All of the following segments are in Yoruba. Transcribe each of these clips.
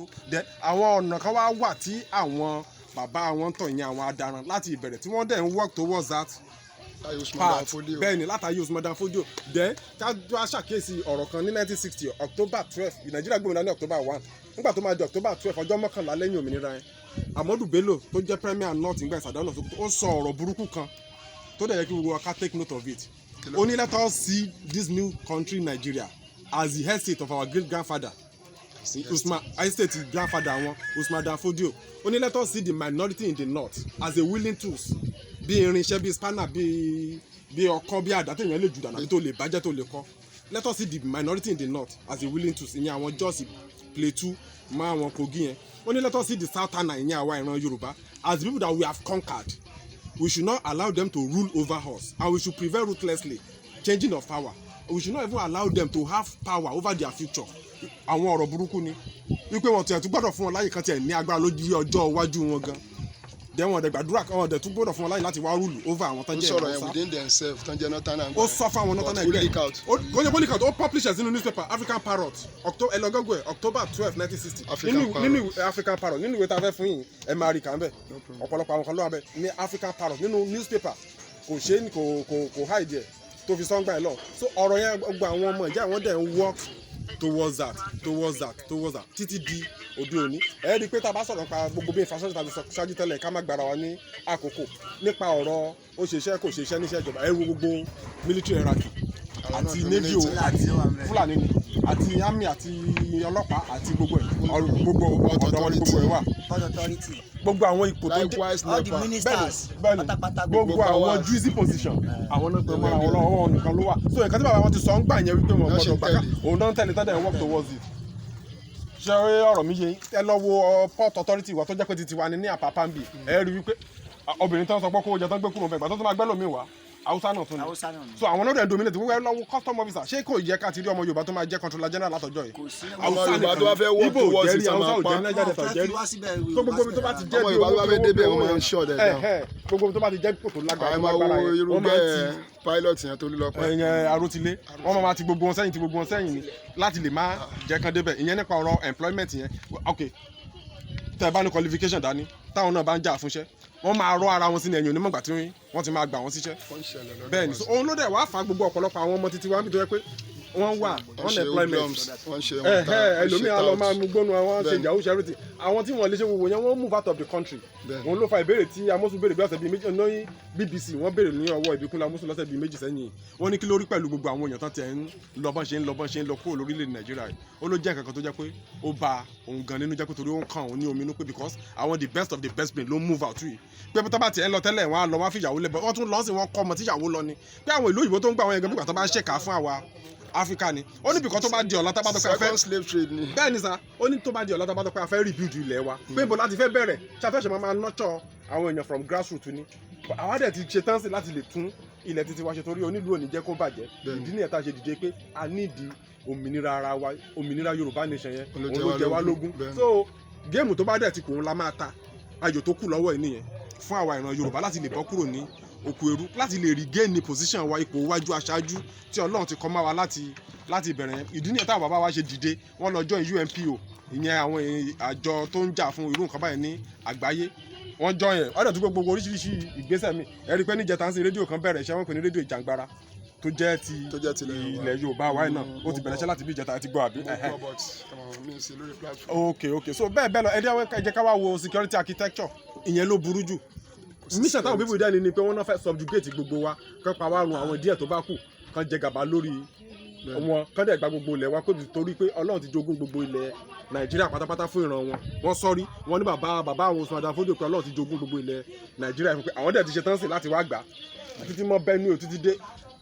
tó then àwọn ọ̀nà kan wá wà tí àwọn bàbá wọn tọ̀ yẹn àwọn adaran láti ìbẹ̀rẹ̀ tí wọ́n dẹ̀ ń work towards that part bẹ́ẹ̀ ni látàyè Usman Dan Fodio then kájú aṣàkíyèsí ọ̀rọ̀ kan ní 1960 October 12 Nàìjíríà gbòmìnira ní October 1 nígbà tó máa di October 12 ọjọ́ mọ́kànlá lẹ́yìn òmìnira yẹn Amadu Bello tó jẹ́ premier north nígbà ìsàdánù ó sọ ọ̀rọ̀ burúkú kan tó dẹ̀ yẹ kí gbogbo wa ká take note of it ó ní let us see this new country Nigeria as the head state of our great grandfather Usman estate grandfather wọn Usman Dan Fodio ó ní let us see the minority in the north as a willing tools bí irinṣẹ́ bí spanner bí ọkọ́ bí àdá téèyàn lè jù dànù tó lè bàjẹ́ tó lè kọ́ let us see the minority in the north as a willing tools ìyẹn àwọn Jos Plateau mọ́ àwọn Kogi yẹn ó ní let us see the southerner ìyẹn àwa ìran Yorùbá as the people that we have conquered we should not allow them to rule over us and we should prevent ruthlessly changing of power we should not even allow them to have power over their future àwọn ọ̀rọ̀ burúkú ni wípé wọn tiẹ̀ tún gbọ́dọ̀ fún wọn láyè kan tiẹ̀ ní agbára lójú ọjọ́ iwájú wọn gan dẹ́wọ̀n ọ̀dẹ̀ gbàdúrà kan ọ̀dẹ̀ tún gbọ́dọ̀ fún wọn láyè láti wá rúlù over àwọn tán jẹ́ ìwọ̀nsá. ó sọ̀rọ̀ yẹn within themselves tán jẹ́ northern and. ó sọ fún àwọn northern ẹgbẹ́ ó jẹ́ police out ó publishers nínú newspaper African Parrot ẹlọgọgọ October 12 1960 nínú African Parrot nínú ìwé tá a fẹ́ fún yìí ẹ máa rí kàn bẹ́ẹ̀ ọ̀pọ̀lọpọ̀ àwọn kan ló wà bẹ́ẹ̀ ní African Parrot nínú newspaper kò ṣe é kò hide ẹ̀ tó fi sọ́ngbà ẹ̀ lọ so ọ̀rọ̀ yẹn gbogbo àwọn ọmọ ìjà wọn dẹ̀ ń work towards that títí di òde òní ẹ rí i pé tá a bá sọ̀rọ̀ nípa gbogbo bí infrastructure tàbí ṣáájú tẹ́lẹ̀ ká má gbára wa ní àkókò nípa ọ̀rọ̀ ó ṣe iṣẹ́ kò ṣe iṣẹ́ níṣẹ́ ìjọba ẹ wo gbogbo military hierarchy àti navy o àti Fúlàní ni àti army àti ọlọ́pàá àti gbogbo ẹ̀ gbogbo ọ̀dọ́ wọn ni gbogbo ẹ̀ wà gbogbo àwọn ipò tó jẹ́ bẹ́ẹ̀ni gbogbo àwọn juicy position àwọn náà tó mọ àwọn ọlọ́wọ́ nìkan ló wà so nǹkan tí bàbá wọn ti sọ ń gbà yẹn wípé wọn gbọ́dọ̀ gbàgbà òun náà ń tẹ̀lé tẹ́lẹ̀ work towards it ṣe ọ̀rọ̀ mi yé ẹ lọ wo port authority wa tó jẹ́ pé ti tiwa ni ní Àpápá ń bì ẹ rí wípé obìnrin tó ń sọ pé kó o jẹ tó ń gbé kúrò bẹ́ẹ̀ gbà tó máa gbẹ́ lómi wá Hausa náà tún ni so àwọn náà dominate wíwẹ́ lọ́wọ́ custom officer ṣé kò yẹ ká ti rí ọmọ Yorùbá tó máa jẹ́ controller general látọjọ́ yìí Hausa Yorùbá tó bá fẹ́ wọ́n tó wọ́n sí sàmà pa tó gbogbo tó bá ti jẹ́ ọmọ Yorùbá tó bá fẹ́ débẹ̀ wọ́n máa ń ṣọ́ dẹ̀ gbogbo tó bá ti jẹ́ kò tó lágbára wọ́n máa ti pilot yẹn tó lọ pẹ́ ẹ̀yẹn arótilé wọ́n máa ti gbogbo wọn sẹ́yìn ni láti lè má jẹ́ kán débẹ̀ ìyẹn nípa ọ̀rọ̀ employment yẹn ok tẹ́ bá ní qualification dání táwọn náà bá ń jà fúnṣẹ́ wọ́n máa rọ́ ara wọn sí ní ẹ̀yìn onímọ̀gbà tí wọ́n ti máa gbà wọ́n síṣẹ́ bẹ́ẹ̀ ni òun ló dẹ̀ wá fa gbogbo ọ̀pọ̀lọpọ̀ àwọn ọmọ títí wa níbi tó yẹ pé wọ́n wà unemployment ẹlòmíràn lọ máa mú gbónú àwọn ṣe ìyàwó ṣẹ́rìtì àwọn tí wọ́n lè ṣe wòwò yẹn wọ́n move out of the country òun ló fa ìbéèrè tí Amosu béèrè bí ọ̀sẹ̀ bíi méjì ní BBC wọ́n béèrè ní ọwọ́ Ìbíkúnlé Amosu lọ́sẹ̀ bíi méjì sẹ́yìn wọ́n ní kí ló rí pẹ̀lú gbogbo àwọn èèyàn tán tẹ̀ ń lọ́bọ̀n ṣe ń lọ kúrò lórílẹ̀ Nàìjíríà yìí ó ló jẹ́ nǹkan kan tó jẹ́ pé ó ba òun gan nínú jẹ́ pé torí ó ń kàn òun ní omi inú pé because àwọn the best of the best brain ló move out yìí pé tó bá tiẹ̀ ń lọ tẹ́lẹ̀ wọ́n á lọ wọ́n á fi ìyàwó lẹ́bọ̀ wọ́n tún lọ sí wọn kọ́ ọmọ tíyàwó lọ ni pé àwọn ìlú òyìnbó tó ń gbà wọn yẹn gan nígbà tó bá ń ṣèkà fún àwa Áfíríkà ni ó ní bìkan tó bá di ọ̀la tá bá tó pé a fẹ́ bẹ́ẹ̀ ni sá ó ní tó bá di ọ̀la tá bá tó pé a fẹ́ rebuild ilẹ̀ wa pé ibo láti fẹ́ bẹ̀rẹ̀ ṣàtúnṣe máa nurture àwọn èèyàn from grassroots ni àwa dẹ̀ ti ṣe tán sí láti lè tún ilẹ̀ títí wa ṣe torí onílù òní jẹ́ kó bàjẹ́ ìdí nìyẹn tá a ṣe dìde pé a nídìí òmìnira ara wa òmìnira Yorùbá nation yẹn òun ló jẹ wá lógún so géèmù tó bá dẹ̀ ti kò ń la máa ta ayò tó kù lọ́wọ́ ẹ̀ nìyẹn fún àwa ìran Yorùbá láti lè bọ́ kúrò ní oko ẹrú láti lè regain ní position wa ipò wájú aṣáájú tí Ọlọ́run ti kọ́ máa wa láti bẹ̀rẹ̀ yẹn ìdí nìyẹn táwọn bàbá wa ṣe dìde wọ́n lọ join UNPO ìyẹn àwọn àjọ tó ń jà fún irú nǹkan báyìí ní àgbáyé wọ́n join ẹ̀ ọ̀dọ̀ tó gbogbo oríṣiríṣi ìgbésẹ̀ mi ẹ rí i pé níjẹta ń sin rédíò kan bẹ̀rẹ̀ iṣẹ́ wọn pè ní rédíò Ìjàngbara tó jẹ́ ti ilẹ̀ Yorùbá wa náà ó ti bẹ̀rẹ̀ iṣẹ́ láti bí ìjẹta ti gbọ́ àbí. ok so bẹ́ẹ̀ lọ ẹ jẹ́ ká wá wo security architecture ìyẹn ló burú jù mission táwọn bíbí dẹ́ni ni pé wọ́n náà fẹ́ subjugate gbogbo wa kán pa wá run àwọn díẹ̀ tó bá kù kán jẹ gàba lórí wọn kán dẹ̀ gba gbogbo ilẹ̀ wa kó torí pé Ọlọ́run ti jogún gbogbo ilẹ̀ Nàìjíríà pátápátá fún ìran wọ́n sọ́rí wọ́n ní bàbá àwọn Usman Dan Fodio pé Ọlọ́run ti jogún gbogbo ilẹ̀ Nàìjíríà fún pé àwọn dẹ̀ ti ṣe tán sí láti wá gbà títí mọ́ Benue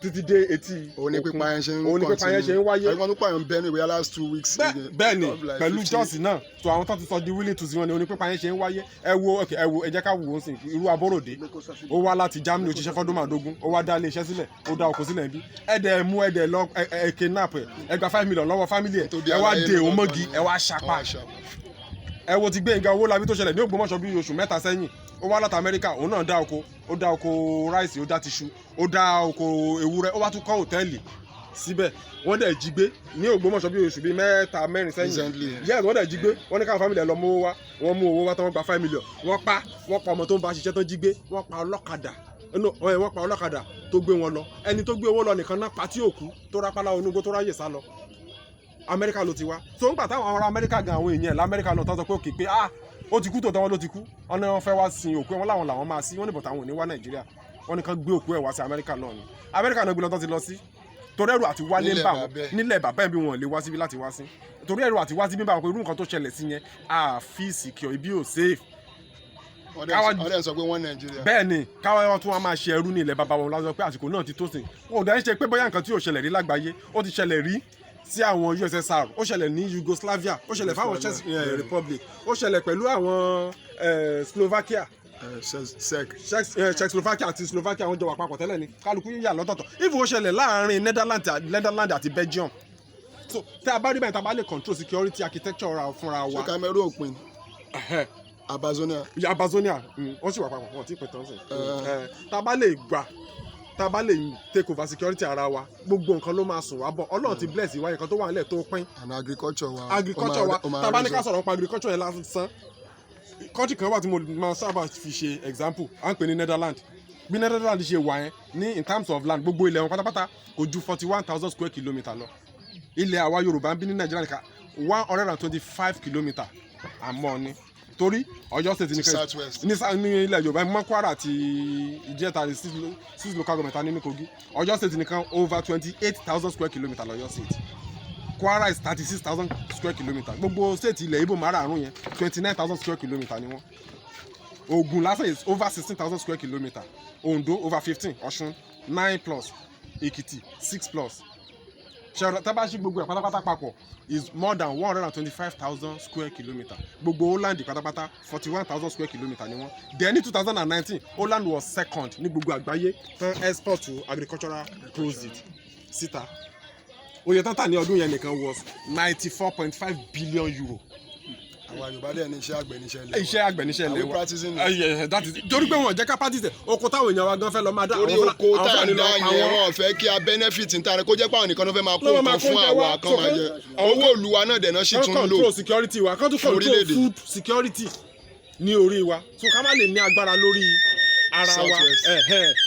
títí dé etí òun ni pípa yẹn ṣe ń wáyé àwọn tó pààyàn Benue wíyá last 2 weeks. bẹ́ẹ̀ni pẹ̀lú jọ́ọ̀sì náà tó àwọn tó ti sọ di willing to sí wọn ni òun ni pípa yẹn ṣe ń wáyé ẹ jẹ́ ká wò ó sìn irú Aborode ó wá láti Germany ó ṣiṣẹ́ fọ́dún màdógún ó wá dá ilé iṣẹ́ sílẹ̀ ó dá oko sílẹ̀ bí ẹ̀dẹ̀ lọ kidnap ẹ gba 5 million lọ́wọ́ family ẹ̀ ẹ wá dé òun mọ́gi ẹ wá ṣapá ẹ wo ti Gbénga Owólabí tó ṣẹlẹ̀ ní Ògbómọ̀ṣọ́ bí oṣù mẹ́ta sẹ́yìn ó wá láti Amẹ́ríkà òun náà dá oko ráìsì ó dá tiṣu ó dá oko ewúrẹ́ ó wá tún kọ́ hòtẹ́ẹ̀lì síbẹ̀ wọ́n dẹ̀ jí gbé ní Ògbómọ̀ṣọ́ bí oṣù bíi mẹ́ta mẹ́rin sẹ́yìn yes wọ́n dẹ̀ jí gbé wọ́n ní káwọn family ẹ̀ lọ mú owó wá wọ́n mú owó wá tán wọ́n gba 5 million wọ́n pa ọmọ tó ń bá ṣiṣẹ́ tán jí gbé wọ́n pa ọlọ́kadà tó gbé wọn lọ ẹni tó gbé owó lọ nìkan náà pa tí òkú tó rápálá onúgbó tó ráyè sá lọ Amẹ́ríkà ló ti wá so nígbà táwọn ará Amẹ́ríkà gan àwọn èèyàn l'Amẹ́ríkà náà tán sọ pé òkè pé ó ti kú tòótọ́ wọn ló ti kú wọn ní wọn fẹ́ wá sin òkú wọn làwọn máa sí wọn ní bọ̀tà àwọn ò ní wá Nàìjíríà wọn ní kàn gbé òkú ẹ̀ wá sí Amẹ́ríkà náà ni Amẹ́ríkà náà gbé lọ tán ti lọ sí torí ẹrù àti wálé ń bà wọn nílẹ̀ bàbá ẹ̀ bí wọn lè wá síbi láti wá sí torí ẹrù àti wá síbi bá wọn pé irú nǹkan tó ṣẹlẹ̀ sí yẹn àfi secure ibi ò safe ọdẹ sọ pé wọn Nàìjíríà bẹ́ẹ̀ ni káwọn wọn tún wọn máa ṣe ẹrú ní ilẹ̀ bàbá wọn lásán pé àsìkò náà ti tó sìn wọn ò dẹ́ ń ṣe pé bóyá nǹkan tí ò ṣẹlẹ̀ rí lágbàáyé ó ti ṣẹlẹ̀ rí sí àwọn USSR ó ṣẹlẹ̀ ní Yugoslavia ó ṣẹlẹ̀ fáwọn Czech Republic ó ṣẹlẹ̀ pẹ̀lú àwọn Slovakia Czechoslovakia àti Slovakia wọ́n jọ wà papọ̀ tẹ́lẹ̀ ni kálukú yíyà lọ́tọ̀ọ̀tọ̀ even ó ṣẹlẹ̀ láàrin Netherlands àti Belgium so tí a bá rí bẹ́ẹ̀ tá a bá lè control security architecture fúnra wa. ṣé Cameroon òpin Abazonia wọ́n sì wà papọ̀ wọ́n ti pè tán sí tá a bá lè gbà tá a bá lè take over security ara wa gbogbo nǹkan ló máa sùn wá bọ̀ Ọlọ́run ti bless ìwà nǹkan tó wà nílẹ̀ tó pín. and agriculture wa tá a bá ní ká sọ̀rọ̀ nípa agriculture yẹn lásán country kan wà tí mo máa sábà fi ṣe example à ń pè ní Netherlands bí Netherlands ṣe wà yẹn ní in terms of land gbogbo ilẹ̀ wọn pátápátá kò ju 41,000 square kilometre lọ ilẹ̀ àwa Yorùbá ń bí ní Nàìjíríà nìkan 125 kilometre àmọ́ ni torí Ọ̀yọ́ state nìkan ní ilẹ̀ Yorùbá mọ́ Kwara àti Ìjẹ̀ta 6 local government ní Kogi Ọ̀yọ́ state nìkan over 28,000 square kilometre lọ́yọ́ state Kwara is 36,000 square kilometre gbogbo state ilẹ̀ Ìgbò márààrún yẹn 29,000 square kilometre ni wọ́n Ògùn lásán is over 16,000 square kilometre Ondo over 15 Ọ̀ṣun 9 plus Èkìtì 6 plus ṣẹ̀rọ tábàṣì gbogbo ẹ̀ pátápátá papọ̀ is more than 125,000 square kilometre gbogbo Holland pátápátá 41,000 square kilometre ni wọ́n then ní 2019 Holland was second ní gbogbo àgbáyé tán export to agricultural produce síta oye tán tà ní ọdún yẹn nìkan was 94.5 billion euro. àwọn Yorùbá dẹ̀ ní iṣẹ́ àgbẹ̀ níṣẹ́ ilẹ̀ wa iṣẹ́ àgbẹ̀ níṣẹ́ ilẹ̀ wa practicing torí pé wọn jẹ́ ká practice oko táwọn èèyàn wa gan fẹ́ lọ máa dá torí oko tá ń dá yẹn wọn fẹ́ kí a benefit ń tara kó jẹ́ pé àwọn nìkan ló fẹ́ máa kó nǹkan fún àwa kan máa jẹ owó olùwà náà dẹ̀ náà sì tún lò control security wa kan tún control food security ní orí wa so ká má lè ní agbára lórí ara wa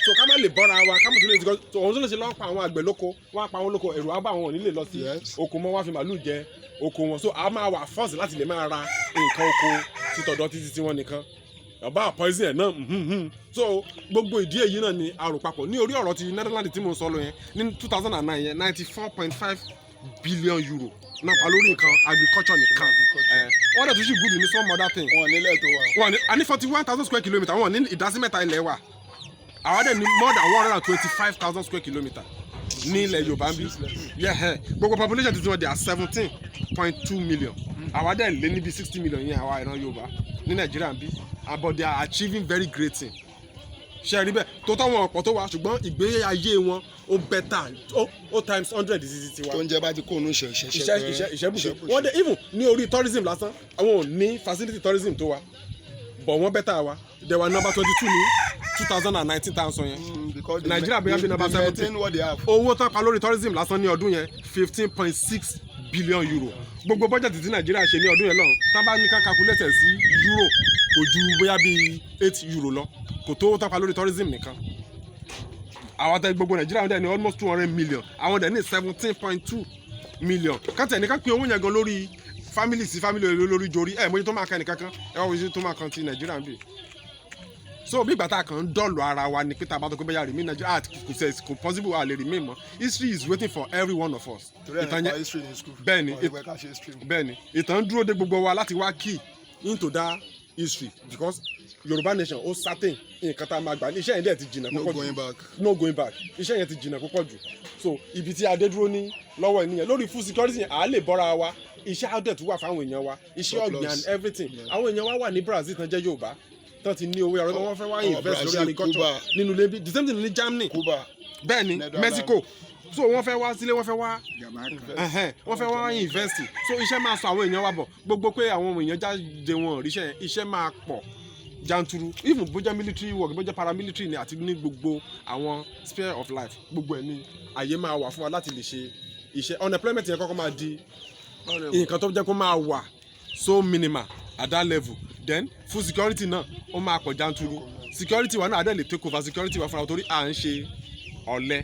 so ká má lè bọ́ra wa ká má tún lè ti òun tó lè ṣe lọ́wọ́ pa àwọn àgbẹ̀ lóko wọ́n á pa àwọn lóko ẹ̀rù á bá wọn ò ní lè lọ sí oko mọ́ wá fi màálù jẹ oko wọn so a máa wà force láti lè máa ra nǹkan oko títọ̀dọ̀ títí tí wọ́n nìkan ọba poison ẹ̀ náà so gbogbo ìdí èyí náà ni àrò papọ̀ ní orí ọ̀rọ̀ ti Netherlands tí mo sọ lọ yẹn ní 2009 yẹn 94.5 billion euro náà pa lórí nǹkan agriculture nìkan wọ́n dẹ̀ tún ṣì gùdù ní some other thing. wọn nílẹ̀ tó wà. wọn ní 41,000 square kilometre wọn ní ìdásímẹ́ta ilẹ̀ wa àwọn dẹ̀ ní more than 125,000 square kilometre ní ilẹ̀ Yorùbá ń bí gbogbo population ti ti wọn they are 17.2 million àwọn dẹ̀ lé níbi 60 million yẹn àwa ìran Yorùbá ní Nàìjíríà ń bí but they are achieving very great thing ṣe rí bẹ́ẹ̀ tó tọ́ wọn ọ̀pọ̀ tó wà ṣùgbọ́n ìgbé ayé wọn ó better ó times 100 sí ti wa. tó ń jẹ́ bá ti kó òun ìṣẹ́bùsùn wọ́n dé even ní orí tourism lásán àwọn ò ní facility tourism tó wa but wọ́n better wa they were number 22 ní 2019 tá à ń sọ yẹn Nàìjíríà bóyá bí number 17 owó tán pa lórí tourism lásán ní ọdún yẹn 15.6 billion euro gbogbo budget tí Nàìjíríà ṣe ní ọdún yẹn lọ́hùn tá bá ní ká calculate sí euro kò ju bóyá bí 8 euro lọ kò tó tán pa lórí tourism nìkan àwọn tẹ gbogbo Nàìjíríà dẹ̀ ní almost 200 million àwọn dẹ̀ ní 17.2 million kántẹ̀ ní ká pín owó yẹn gan lórí family sí family lórí jorí ẹ̀ mọ́jú tó máa kan ẹnì kankan ẹ̀ wọ́n wọ́n tó máa kan ti Nàìjíríà ń bì so bí ìgbà tá a kàn ń dọ̀lù ara wa ni pété abátọ́ pé bẹ́ẹ̀ remain Nigeria kò possible a lè remain mọ́ history is waiting for every one of us. bẹ́ẹ̀ni ìtàn dúró de gbogbo wa láti wá key into that history because Yorùbá nation ó certain nǹkan tá a máa gbà ní iṣẹ́ yẹn dẹ̀ ti jìnnà púpọ̀ jù no going back iṣẹ́ yẹn ti jìnnà púpọ̀ jù so ibi tí adé dúró ní lọ́wọ́ ènìyàn lórí food security yẹn à á lè bọ́ra wa iṣẹ́ outlet wà fáwọn èèyàn wa iṣẹ́ ọ̀gbìn and everything àwọn èèyàn wa wà ní Brazil tán jẹ́ Yorùbá tán ti ní owó ẹ̀rọ tó wọ́n fẹ́ wá invest lórí agriculture nínú ilé bí the same thing ní Germany bẹ́ẹ̀ ni Mexico so wọ́n fẹ́ wá sílé wọ́n fẹ́ wá invest so iṣẹ́ máa sọ àwọn èèyàn wa bọ̀ gbogbo pé àwọn èèyàn jáde wọn ríṣẹ́ iṣẹ́ máa pọ̀ janturu even bójá military work bójá paramilitary ni àti ní gbogbo àwọn sphere of life gbogbo ẹ̀ ní àyè máa wà fún wa láti lè ṣe iṣẹ́ unemployment yẹn kọ́kọ́ máa di nǹkan tó jẹ́ kó máa wà so minimal at that level then full security náà ó máa pọ̀ janturu security wa náà adé lè take over security wa fúnra torí à ń ṣe ọ̀lẹ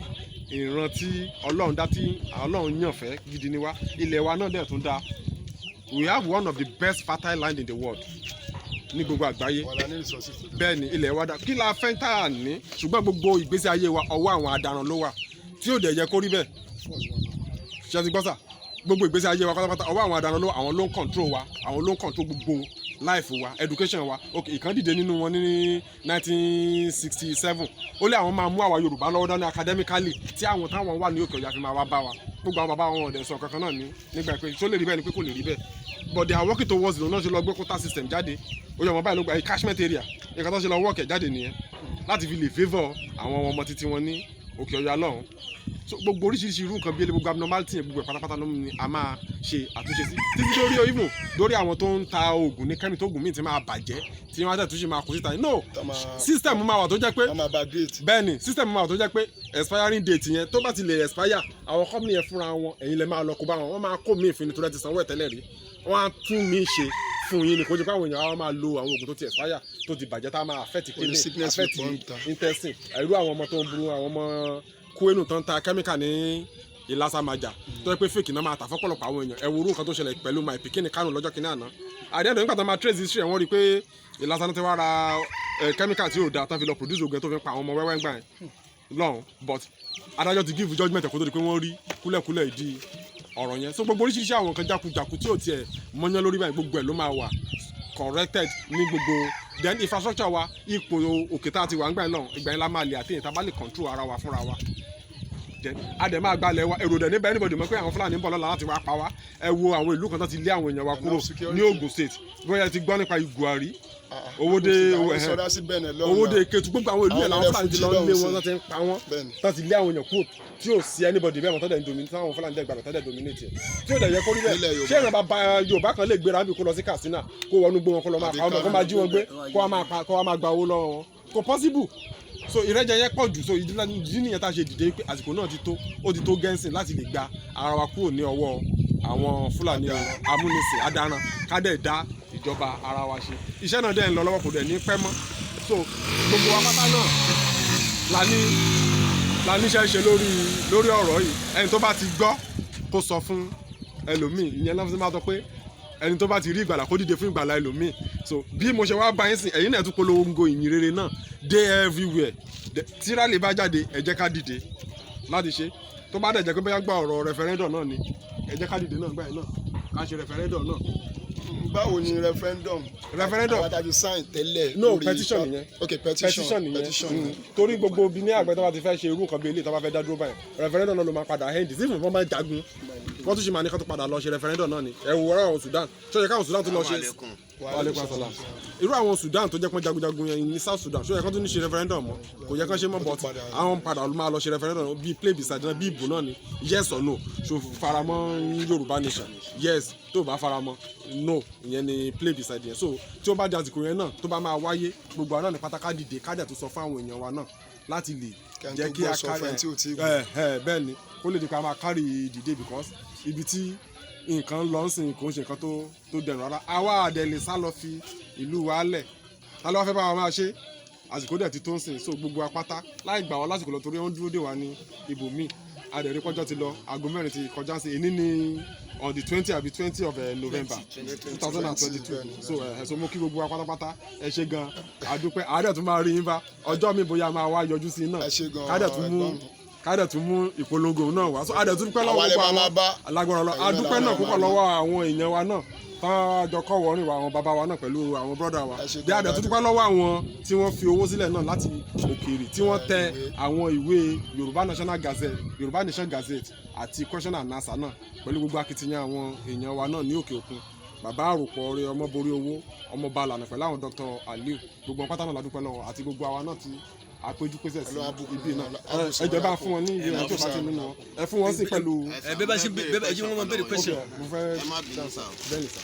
ìran tí ọlọ́run dá tí ọlọ́run yàn fẹ́ gidi ni wá ilẹ̀ wa náà dẹ̀ tún dá we have one of the best fertile land in the world ní gbogbo àgbáyé bẹ́ẹ̀ ni ilẹ̀ wa dá kí la fẹ́ tá a ní ṣùgbọ́n gbogbo ìgbésí ayé wa ọwọ́ àwọn adaràn ló wà tí ò dẹ̀ yẹ kó rí bẹ́ẹ̀ ṣe ti gbọ́ sà gbogbo ìgbésí ayé wa pátápátá ọwọ́ àwọn adaràn ló àwọn ló ń control wa àwọn ló ń control gbogbo life wa education wa ok ìkan dìde nínú wọn ní 1967 ó lé àwọn máa mú àwa Yorùbá lọ́wọ́ dání academically tí àwọn táwọn wà ní òkè ọ̀yà fi máa wá bá wa gbogbo àwọn bàbá wọn ọ̀dẹ̀ sọ kankan náà nígbà pé tó lè rí bẹ́ẹ̀ ni pé kò lè rí bẹ́ẹ̀ but they are working towards lòun náà ṣe lọ gbé quota system jáde ó yẹ wọn báyìí ló gba catchment area nǹkan tó ṣe lọ work ẹ̀ jáde nìyẹn láti fi lè favour àwọn ọmọ títí wọn ní òkè ọ̀yà lọ́hùn so gbogbo oríṣiríṣi irú nǹkan bí ẹlẹ́ gbogbo abnormality yẹn gbogbo ẹ̀ pátápátá ló ní a máa ṣe àtúnṣe sí títí lórí even lórí àwọn tó ń ta oògùn ní kẹ́mi tó oògùn míì ti máa bàjẹ́ tí wọ́n á tẹ̀ tún ṣe máa kó síta no system máa wà tó jẹ́ pé bẹ́ẹ̀ ni system máa wà tó jẹ́ pé expiring date yẹn tó bá ti lè expire àwọn company yẹn fúnra wọn ẹ̀yin lè máa lọ kó bá wọn wọ́n máa kó míì fún ni tó rẹ́ ti sanwó ẹ̀ tẹ́lẹ̀ rí wọ́n á tún míì ṣe fún yín ni kó jẹ́ pé àwọn èèyàn á máa lo àwọn oògùn tó ti expire tó ti bàjẹ́ tá a máa affect kidney affect intestine irú àwọn ọmọ tó ń burú àwọn ọmọ kúénù tó ń ta kẹ́míkà ní ìlàsàmàjà tó yẹ pé fake náà máa tà fọ́pọ̀lọpọ̀ àwọn èèyàn ẹ̀wòrú nǹkan tó ṣẹlẹ̀ pẹ̀lú my pikin Kánò lọ́jọ́ kìíní àná àdéhùn nígbà tó máa trace history ẹ̀ wọ́n rí i pé ìlàsà náà ti wá ra kẹ́míkà tí yóò da tán fi lọ produce oògùn tó fi pa àwọn ọmọ wẹ́wẹ́ gbà yẹn lọ́hùn but adájọ́ ti give judgement ẹ̀kọ́ tó di pé wọ́n rí kúlẹ̀kúlẹ̀ ìdí ọ̀rọ̀ yẹn so gbogbo oríṣiríṣi àwọn nǹkan jákujàku tí ò tiẹ̀ mọ́yán lórí báyìí gbogbo ẹ̀ ló máa wà corrected ní gbogbo then infrastructure wa ipò òkè tá a ti wà ńgbà yẹn náà ìgbà yẹn la máa lè àtẹ̀yìn tá a bá lè control ara wa fúnra wa adẹ̀ máa gbalẹ̀ wa èrò dẹ̀ níbẹ̀ anybody mọ̀ pé àwọn Fúlàní ń bọ̀ lọ́la láti wá pa wá ẹ wo àwọn ìlú kan tó ti lé àwọn èèyàn wa kúrò ní Ògùn state bóyá ti gbọ́ nípa Ìgùàrí Owódé Kétu gbogbo àwọn ìlú yẹn làwọn Fúlàní ti lọ lé wọn tó ti ń pa wọn tó ti lé àwọn èèyàn kúrò tí ò sí anybody bẹ́ẹ̀ mọ̀ tó dẹ̀ ń dominate táwọn Fúlàní dẹ̀ gbàgbọ́ tó dẹ̀ dominate yẹn tí ò dẹ̀ yẹ kó rí bẹ́ẹ̀ ṣé ìrìn bàbá Yorùbá kan lè gbéra bí kó lọ sí Katsina kó wọnú gbé wọn kó lọ máa pa ọmọ kó máa jí wọn gbé kó wá máa gba owó lọ́wọ́ wọn kò possible so ìrẹ́jẹ yẹn pọ̀ jù so ìdí nìyẹn tá a ṣe dìde pé àsìkò náà ti tó gẹ́nsìn láti lè gba ara wa kúrò ní ọwọ́ àwọn Fúlàní amúnisìn adarán ká dẹ̀ dá ìjọba ara wa ṣe iṣẹ́ náà dẹ̀ ń lọ lọ́wọ́ kò dẹ̀ ní pẹ́ mọ́ so gbogbo wa pátá náà la níṣẹ́ ṣe lórí ọ̀rọ̀ yìí ẹni tó bá ti gbọ́ kó sọ fún ẹlòmíì ìyẹn náà fi máa sọ pé ẹni tó bá ti rí ìgbàlà kó dìde fún ìgbàlà ẹlòmíì so bí mo ṣe wá bá yín sìn ẹ̀yin náà tún polongo ìyìn rere náà day everywhere tí rálì bá jáde ẹ jẹ́ ká dìde láti ṣe tó bá dẹ̀ jẹ́ pé bóyá gba ọ̀rọ̀ referendum náà ni ẹ jẹ́ ká dìde náà gbà yẹn náà ká ṣe referendum náà. báwo ni referendum àwọn àtàjù sign tẹ́lẹ̀ no petition nìyẹn petition nìyẹn torí gbogbo bí ní àgbẹ̀ tó bá ti fẹ́ ṣe irú nǹkan bí eléyìí tó bá fẹ́ dá dúró báyìí referendum náà ló máa padà end sí ìfún bá jagun wọ́n tún ṣe máa ní ká tó padà lọ ṣe referendum náà ni ẹ wo ọ̀rọ̀ àwọn Sudan ṣọ́yẹ káwọn Sudan tó lọ ṣe wàlẹ́kùn àsàlám irú àwọn Sudan tó jẹ́ pọ́n jagunjagun yẹn ní South Sudan ṣọ́yẹ ká tó ní ṣe referendum mọ́ kò yẹ kán ṣe mọ́ but àwọn padà máa lọ ṣe referendum bíi play beside náà bíi ìbò náà ni yes or no ṣo faramọ́ Yorùbá nation yes tó bá faramọ́ no ìyẹn ni play beside yẹn so tí ó bá di àsìkò yẹn náà tó bá máa wáyé gbogbo àwọn náà ní pátákà dìde kájà tó sọ fún àwọn èèyàn wa náà láti lè jẹ́ kí a kárí bẹ́ẹ̀ ni ó lè di ká máa kárí dìde because ibi tí nǹkan lọ ń sìn kò ń ṣe nǹkan tó dẹrùn rárá àwa àdẹ lè sá lọ fi ìlú wa lẹ̀ ta ló wá fẹ́ bá wa máa ṣe àsìkò dẹ̀ ti tó ń sìn so gbogbo apáta láì gbà wọ́n lásìkò lọ torí wọ́n dúró dè wá ní ibòmíì adẹ̀rí pọ́jọ́ ti lọ aago mẹ́rin ti kọjá sí èní ní on the 20 àbí 20 of November 2022 so mo kí gbogbo wa pátápátá ẹ ṣé gan àdúpẹ́ àádẹ́ tún máa rí yín bá ọjọ́ mi bóyá máa wá yọjú sí náà kádẹ̀ tún mú ìpolongo náà wá so àdẹ̀ tún pẹ́ lọ́wọ́ àwọn alágbára lọ àdúpẹ́ náà púpọ̀ lọ́wọ́ àwọn èèyàn wa náà tọ́jọ́ kọ́ wọ́rin wa àwọn bàbá wa náà pẹ̀lú àwọn brọ́dà wa bí àdẹ̀ tún dúpẹ́ lọ́wọ́ àwọn tí wọ́n fi owó sílẹ̀ náà láti òkèèrè tí wọ́n tẹ àwọn ìwé Yorùbá National Gazette Yorùbá Nation Gazette àti question and answer náà pẹ̀lú gbogbo akitiyan àwọn èèyàn wa náà ní òkè òkun bàbá àròpọ̀ ọ̀rẹ́ ọmọ borí owó ọmọ balànà pẹ̀lú àwọn Dr. Aliu gbogbo pátá náà la dúpẹ́ lọ́wọ́ àti gbogbo àwa náà ti àpéjú pèsè sí ibi náà ẹjọ bá fún wọn ní ìwé wọn tó bá ti nínú wọn ẹ fún wọn sí pẹ̀lú. bẹ́ẹ̀ bá ṣe bẹ́ẹ̀ jí wọn máa bẹ̀rẹ̀ question. mo fẹ́ bẹ́ẹ̀ ni sà.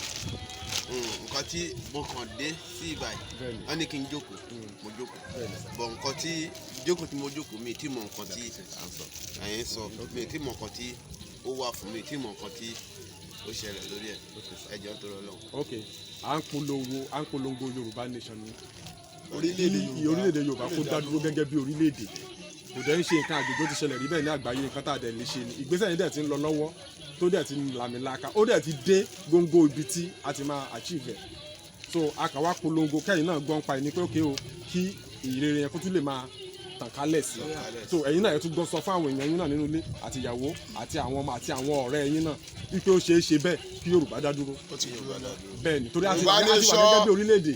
nǹkan tí mo kàn dé sí ìbàdàn wọ́n ní kí n jókòó mo jókòó bọ̀ nǹkan tí jókòó tí mo jókòó mi tí mọ nǹkan tí àyẹ̀ ń sọ mi tí mọ nǹkan tí ó wà fún mi tí mọ nǹkan tí ó ṣẹlẹ̀ lórí ẹ̀ ẹjọ́ tó lọ. ok à ń polongo Yorùbá nation ní orílẹ̀-èdè Yorùbá kó dá dúró gẹ́gẹ́ bí orílẹ̀-èdè kò dẹ̀ ń ṣe nǹkan àjòjò ti ṣẹlẹ̀ rí bẹ́ẹ̀ ní àgbáyé nǹkan tá a dẹ̀ lè ṣe ni ìgbésẹ̀ yìí dẹ̀ ti ń lọ lọ́wọ́ tó dẹ̀ ti ń làmìlaka ó dẹ̀ ti dé góńgó ibi tí a ti máa achieve ẹ̀ so a kà wá polongo kẹ́yìn náà gbọ́n pa ẹ̀ ní pé ókè o kí ìrere yẹn kó tún lè máa tàn kálẹ̀ sí so ẹ̀yin náà ẹ̀ tún gbọ́ sọ fún àwọn èèyàn yín náà nínú ilé àti ìyàwó àti àwọn ọmọ àti àwọn ọ̀rẹ́ yín náà wípé ó ṣeé ṣe bẹ́ẹ̀ kí Yorùbá dá dúró bẹ́ẹ̀ ni torí a ti wà gẹ́gẹ́ bí orílẹ̀-èdè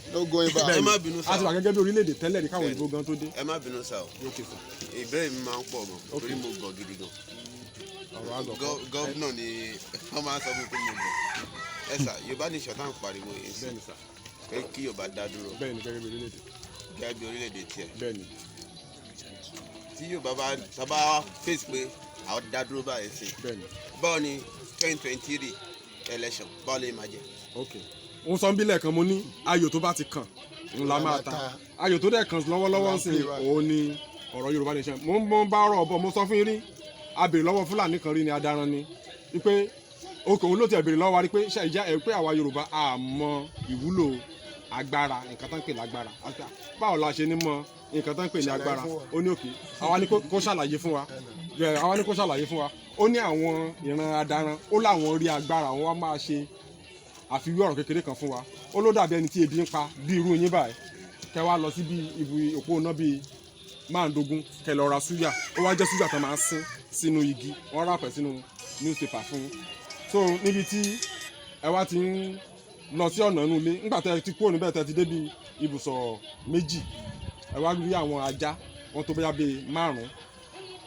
a ti wà gẹ́gẹ́ bí orílẹ̀-èdè tẹ́lẹ̀ ní káwọn òyìnbó gan tó dé. ẹ má bínú sá o ìbéèrè mi máa ń pọ̀ mọ́ torí mo gọ̀ gidi gan gọ́vnà ni wọ́n máa ń sọ fún mi pé mo gọ̀ ẹ sà Yorùbá ní ìṣọ̀tàn pariwo yìí sí pé kí Yorùbá dá dúró bẹ́ẹ̀ ni gẹ́gẹ́ bí orílẹ̀-èdè tiẹ̀ bẹ́ẹ̀ ni tí Yorùbá bá fèsì pé àwọn dá dúró báyìí sí báwo ni 2023 election báwo lè máa jẹ. ok òun sọ ń bí lẹ́ẹ̀kan mo ní ayò tó bá ti kàn ńlá máa ta ayò tó dẹ̀ kàn lọ́wọ́lọ́wọ́ ń sìn òun ni ọ̀rọ̀ Yorùbá nation mo ń bá ọ̀rọ̀ ọ̀bọ̀ mo sọ fún yín rí a béèrè lọ́wọ́ Fúlàní kan rí ni adaran ni wípé òun ló ti béèrè lọ́wọ́ wa rí pé ṣe ìjà ẹ̀ pé àwa Yorùbá a mọ ìwúlò agbára nǹkan tán ń pè lágbára báwo la ṣe ní mọ nǹkan tán ń pè ní agbára ó ní òkè àwa ní kó ṣàlàyé fún wa ó ní àwọn ìran adaran ó láwọn rí agbára wọn wá máa ṣe àfiwé ọ̀rọ̀ kékeré kan fún wa ó ló dàbí ẹni tí ebi ń pa bí irú yín báyìí kẹ wá lọ sí bí ibi òpó náà bíi márùndógún kẹ lọ ra súyà ó wá jẹ́ súyà tó máa ń sín sínú igi wọ́n rápẹ̀ sínú newspaper fún yín so níbi tí ẹ wá ti ń lọ sí ọ̀nà inú ilé nígbà tẹ ti kúrò níbẹ̀ tẹ ti débi ibùsọ̀ méjì ẹ wá rí àwọn ajá wọn tó bóyá bíi márùn-ún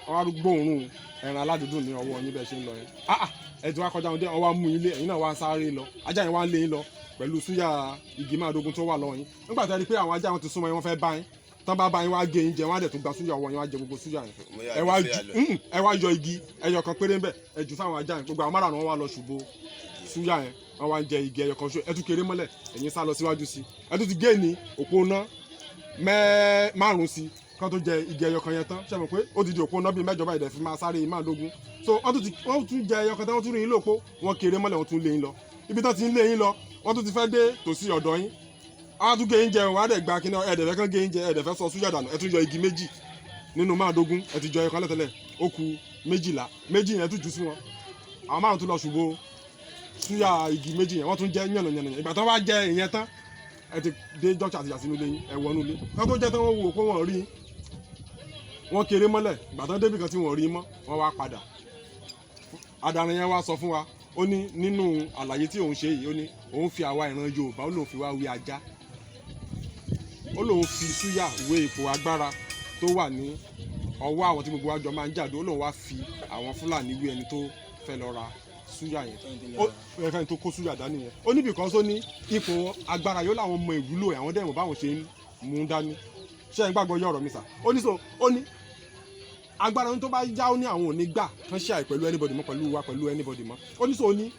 wọn wá gbóòórùn ẹran aládùúdùn ní ọwọ́ yín bẹ́ẹ̀ ṣe ń lọ yẹn ẹ ti wá kọjá wọn dé wọn wá mú ilé ẹ̀yin náà wá sáré lọ ajá yẹn wá ń lé yín lọ pẹ̀lú súyà igi márùndógún tó wà lọ́wọ́ yín nígbà tí a rí pé àwọn ajá wọn ti súnmọ́ yín wọ́n fẹ́ bá yín tán bá bá yín wá gé yín jẹ wọ́n á dẹ̀ tún gba súyà ọwọ́ yín wá jẹ gbogbo súyà yẹn ẹ wá yọ igi ẹyọ kan péré ń bẹ̀ ẹ jù fáwọn ajá yẹn gbogbo àwọn márùn-ún wọn wá lọ ṣùbọ súyà yẹn wọ́n wá ń jẹ igi ẹyọ kan ṣó ẹ tún kéré mọ́lẹ̀ ẹ̀yin sá lọ síwájú sí ẹ tún ti gé ní òpó ná márùn-ún sí kan tó jẹ igi ẹyọ kan yẹn tán ṣe mọ̀ pé ó ti di òpó ná bíi mẹ́jọ báyìí dẹ̀ fi máa sáré márùndógún so wọ́n tún jẹ ẹyọ kan tán wọ́n tún rí yín lóko wọ́n kéré mọ́lẹ̀ wọ́n tún lé yín lọ ibi tán ti ń lé yín lọ wọ́n tún ti fẹ́ dé tòsí ọ̀dọ̀ yín àwọn tún gé yín jẹ wọ́n á dẹ̀ gba kíní ẹ̀ẹ́dẹ̀fẹ́ kan gé yín jẹ ẹ̀ẹ́dẹ̀fẹ́ sọ súyà dànù ẹ tún yọ igi méjì nínú márùndógún ẹ ti jọ ẹyọ kan lẹ́tẹ̀lẹ̀ ó kù méjìlá méjì yẹn tún jù sí wọn àwọn márùn tún lọ ṣùgbọ́ súyà igi méjì yẹn wọ́n tún jẹ́ yànnàyànnà ìgbà tó bá jẹ ìyẹn tán ẹ ti dé jọ́ọ̀ṣì àti yàsínú ilé yín ẹ wọnú ilé kán tó jẹ́ tán wọ́n wò pé wọ́n rí wọ́n kéré mọ́lẹ̀ ìgbà tán débì kan tí wọ́n rí mọ́ wọ́n wá padà adarin yẹn wá sọ fún wa ó ní nínú àlàyé tí òun ṣe yìí ó ní òun fi àwa ìran Yorùbá ó lóun fi wá wí ajá ó lóun fi súyà wé ipò agbára tó wà ní ọwọ́ àwọn tí gbogbo wa jọ máa ń jàdó ó lóun wá fi àwọn Fúlàní wí ẹni tó fẹ́ lọ ra súyà yẹn fẹ́ni tó kó súyà dání yẹn ó ní bìkan tó ní ipò agbára yóò láwọn mọ ìwúlò ẹ̀ àwọn dẹ́mọ̀ báwọn ṣe ń mú dání ṣé ẹ̀ ń gbàgbọ́ yọ ọ̀rọ̀ mi sà ó ní agbára tó bá já ó ní àwọn ò ní gbà kán ṣe àì pẹ̀lú anybody mọ́ pẹ̀lú wa pẹ̀lú anybody mọ́ ó ní